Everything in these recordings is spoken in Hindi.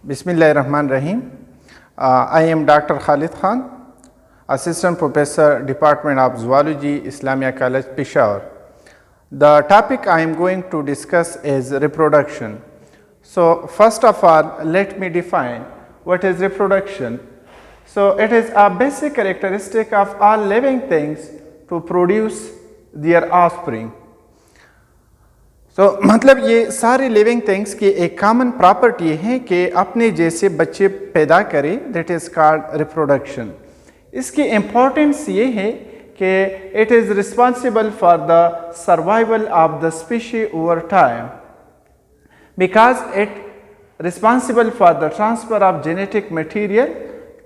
Bismillahirrahmanirrahim. I am Dr. Khalid Khan, Assistant Professor, Department of Zoology, Islamia College, Peshawar. The topic I am going to discuss is reproduction. So, first of all, let me define what is reproduction. So, it is a basic characteristic of all living things to produce their offspring. तो मतलब ये सारे लिविंग थिंग्स की एक कॉमन प्रॉपर्टी है कि अपने जैसे बच्चे पैदा करें, दैट इज़ कॉल्ड रिप्रोडक्शन. इसकी इम्पोर्टेंस ये है कि it is responsible for the survival of the species over time because it responsible for the transfer of genetic material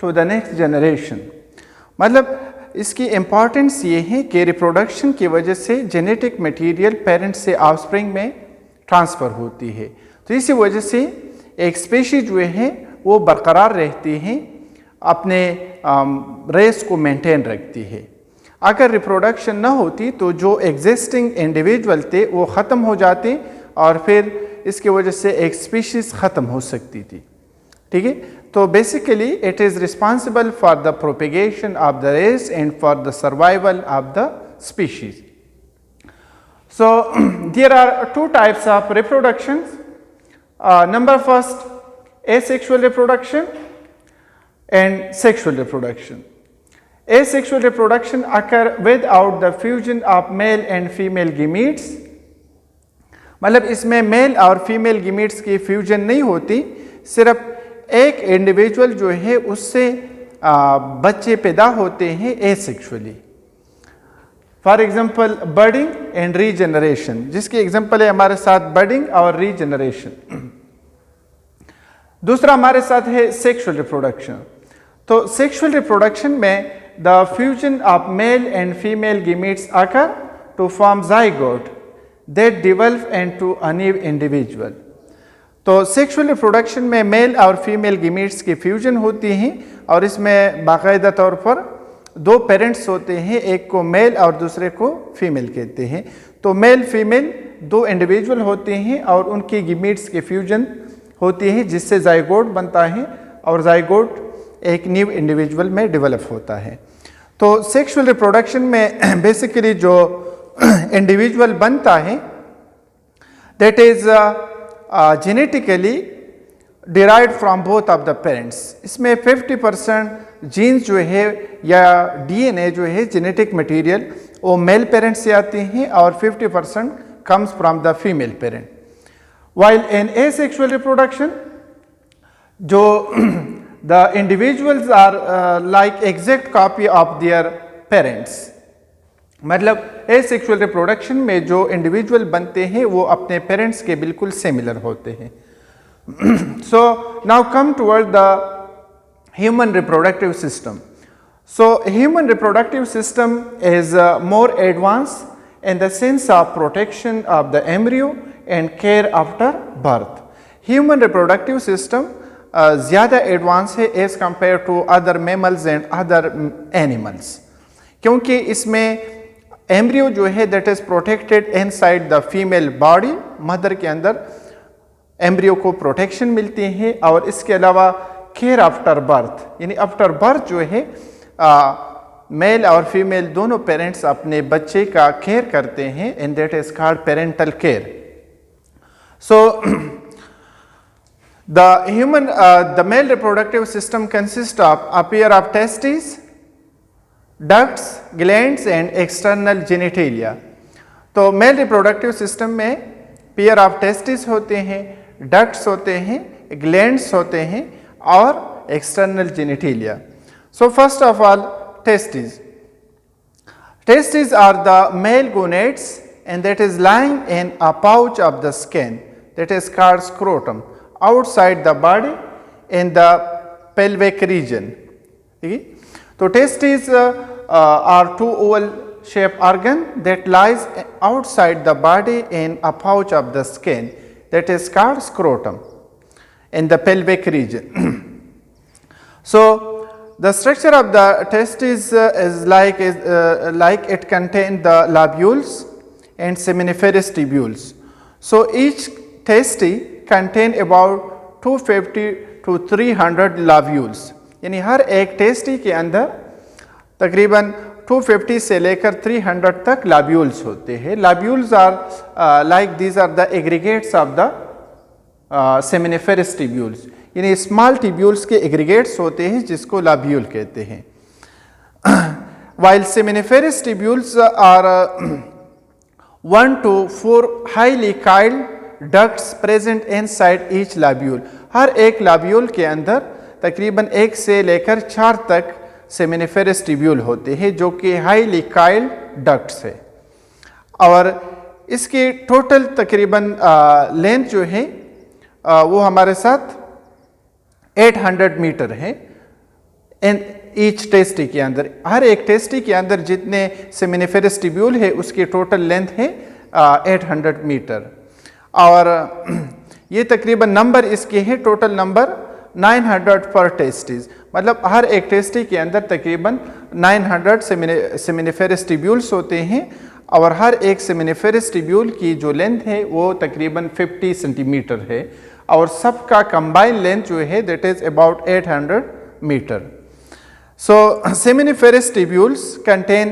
to the next generation. मतलब इसकी इम्पॉर्टेंस ये है कि रिप्रोडक्शन की वजह से जेनेटिक मटेरियल पेरेंट्स से ऑफस्प्रिंग में ट्रांसफ़र होती है. तो इसी वजह से एक स्पीशी जो है वो बरकरार रहती है, अपने रेस को मेंटेन रखती है. अगर रिप्रोडक्शन ना होती तो जो एग्जिस्टिंग इंडिविजुअल थे वो ख़त्म हो जाते और फिर इसकी वजह से एक स्पीशीज़ ख़त्म हो सकती थी. ठीक है. तो basically it is responsible for the propagation of the race and for the survival of the species. So there are two types of reproductions. Number first, asexual reproduction and sexual reproduction. Asexual reproduction occur without the fusion of male and female gametes. मतलब इसमें मेल और फीमेल गीमीट्स की फ्यूजन नहीं होती, सिर्फ एक इंडिविजुअल जो है उससे बच्चे पैदा होते हैं asexually. For example budding and regeneration, जिसकी एग्जांपल है हमारे साथ बर्डिंग और रीजनरेशन. दूसरा हमारे साथ है सेक्सुअल रिप्रोडक्शन. तो सेक्सुअल रिप्रोडक्शन में the fusion of male and female gametes आकर to form zygote that develop into a new individual. तो सेक्सुअल रिप्रोडक्शन में मेल और फीमेल गीमीट्स की फ्यूजन होती हैं और इसमें बाकायदा तौर पर दो पेरेंट्स होते हैं, एक को मेल और दूसरे को फीमेल कहते हैं. तो मेल फीमेल दो इंडिविजुअल होते हैं और उनकी गीमीट्स की फ्यूजन होती है जिससे जाइगोट बनता है और जाइगोट एक न्यू इंडिविजुअल में डेवलप होता है. तो सेक्सुअल रिप्रोडक्शन में बेसिकली जो इंडिविजुअल बनता है that is genetically derived from both of the parents. इसमें 50% जीन्स जो है या डीएनए जो है जेनेटिक मटेरियल वो मेल पेरेंट्स से आते हैं और 50% comes from the female parent. While in asexual reproduction जो the individuals are like exact copy of their parents. मतलब एसेक्सुअल रिप्रोडक्शन में जो इंडिविजुअल बनते हैं वो अपने पेरेंट्स के बिल्कुल सिमिलर होते हैं. So now come toward the human reproductive system. So human reproductive system is more advance in the sense of protection of the embryo and care after birth. Human reproductive system ज़्यादा एडवांस है as compare to other mammals and other animals, क्योंकि इसमें एम्ब्रियो जो है that is protected inside the female body. Mother के अंदर एम्ब्रियो को प्रोटेक्शन मिलती है और इसके अलावा केयर आफ्टर बर्थ, यानी आफ्टर बर्थ जो है मेल और फीमेल दोनों पेरेंट्स अपने बच्चे का केयर करते हैं and that is called parental care. So the male reproductive system consists of a pair of testes, ducts, glands and external genitalia. तो मेल रिप्रोडक्टिव सिस्टम में पेयर ऑफ टेस्टिस होते हैं, डक्ट्स होते हैं, ग्लैंड्स होते हैं और external genitalia. So first of all testis. Testis are the male gonads and that is lying in a pouch of the skin that is called scrotum outside the body in the pelvic region. तो testes are two oval shaped organ that lies outside the body in a pouch of the skin that is called scrotum in the pelvic region. So the structure of the testes is like it contains the lobules and seminiferous tubules. So each testis contain about 250 to 300 lobules, यानी हर एक टेस्टी के अंदर तकरीबन 250 से लेकर 300 तक लाब्यूल्स होते हैं. Lobules are like these are the aggregates of the seminiferous tubules, यानी स्मॉल टिब्यूल्स के एग्रीगेट्स होते हैं जिसको लाब्यूल कहते हैं. While seminiferous tubules are 1 to 4 highly coiled ducts present inside each lobule. हर एक lobule के अंदर तकरीबन 1 से लेकर 4 तक seminiferous tubule होते हैं जो कि highly coiled ducts है. और इसकी टोटल तकरीबन लेंथ जो है वो हमारे साथ 800 मीटर है. ईच टेस्टी के अंदर, हर एक टेस्टी के अंदर जितने सेमिनिफेरस टिब्यूल है उसकी टोटल लेंथ है 800 मीटर. और ये तकरीबन नंबर इसके हैं टोटल नंबर 900 पर टेस्टीज, मतलब हर एक टेस्टी के अंदर तकरीबन 900 सेमिनिफेरस टिब्यूल्स होते हैं. और हर एक सेमिनिफेरस टिब्यूल की जो लेंथ है वो तकरीबन 50 सेंटीमीटर है. और सबका कंबाइंड लेंथ जो है that is about 800 metre. So seminiferous tubules contain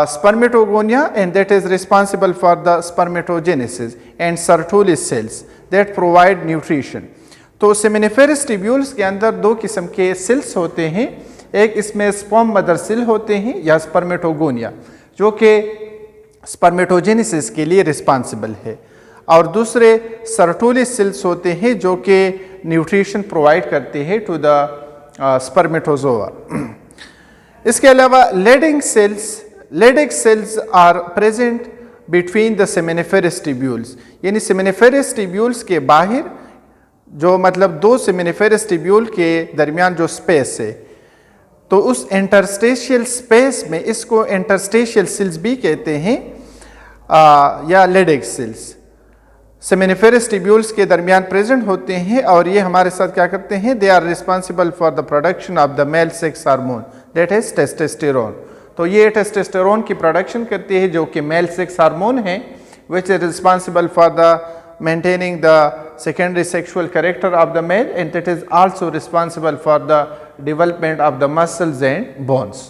spermatogonia, and that is responsible for the spermatogenesis, and Sertoli cells that provide nutrition. तो seminiferous tubules के अंदर दो किस्म के सेल्स होते हैं. एक इसमें स्पर्म मदर सेल होते हैं या स्पर्मेटोगोनिया जो कि स्पर्मेटोजेनेसिस के लिए रिस्पॉन्सिबल है, और दूसरे सर्टोली सेल्स होते हैं जो कि न्यूट्रिशन प्रोवाइड करते हैं टू द स्पर्मेटोजोआ. इसके अलावा Leydig cells are present between the seminiferous tubules, यानी सेमिनिफेरस टिब्यूल्स के बाहर जो मतलब दो सेमिनिफेरस टिब्यूल के दरमियान जो स्पेस है, तो उस इंटरस्टेशियल स्पेस में इसको इंटरस्टेशियल सेल्स भी कहते हैं या लेडिंग सेल्स. सेमिनिफेरस टिब्यूल्स के दरमियान प्रेजेंट होते हैं और ये हमारे साथ क्या करते हैं, they are responsible for the production of the male sex hormone that is testosterone. तो ये टेस्टोस्टेरोन की प्रोडक्शन करती है जो कि मेल सेक्स हार्मोन है, which is responsible for the maintaining the secondary sexual character of the male, and that is also responsible for the development of the muscles and bones.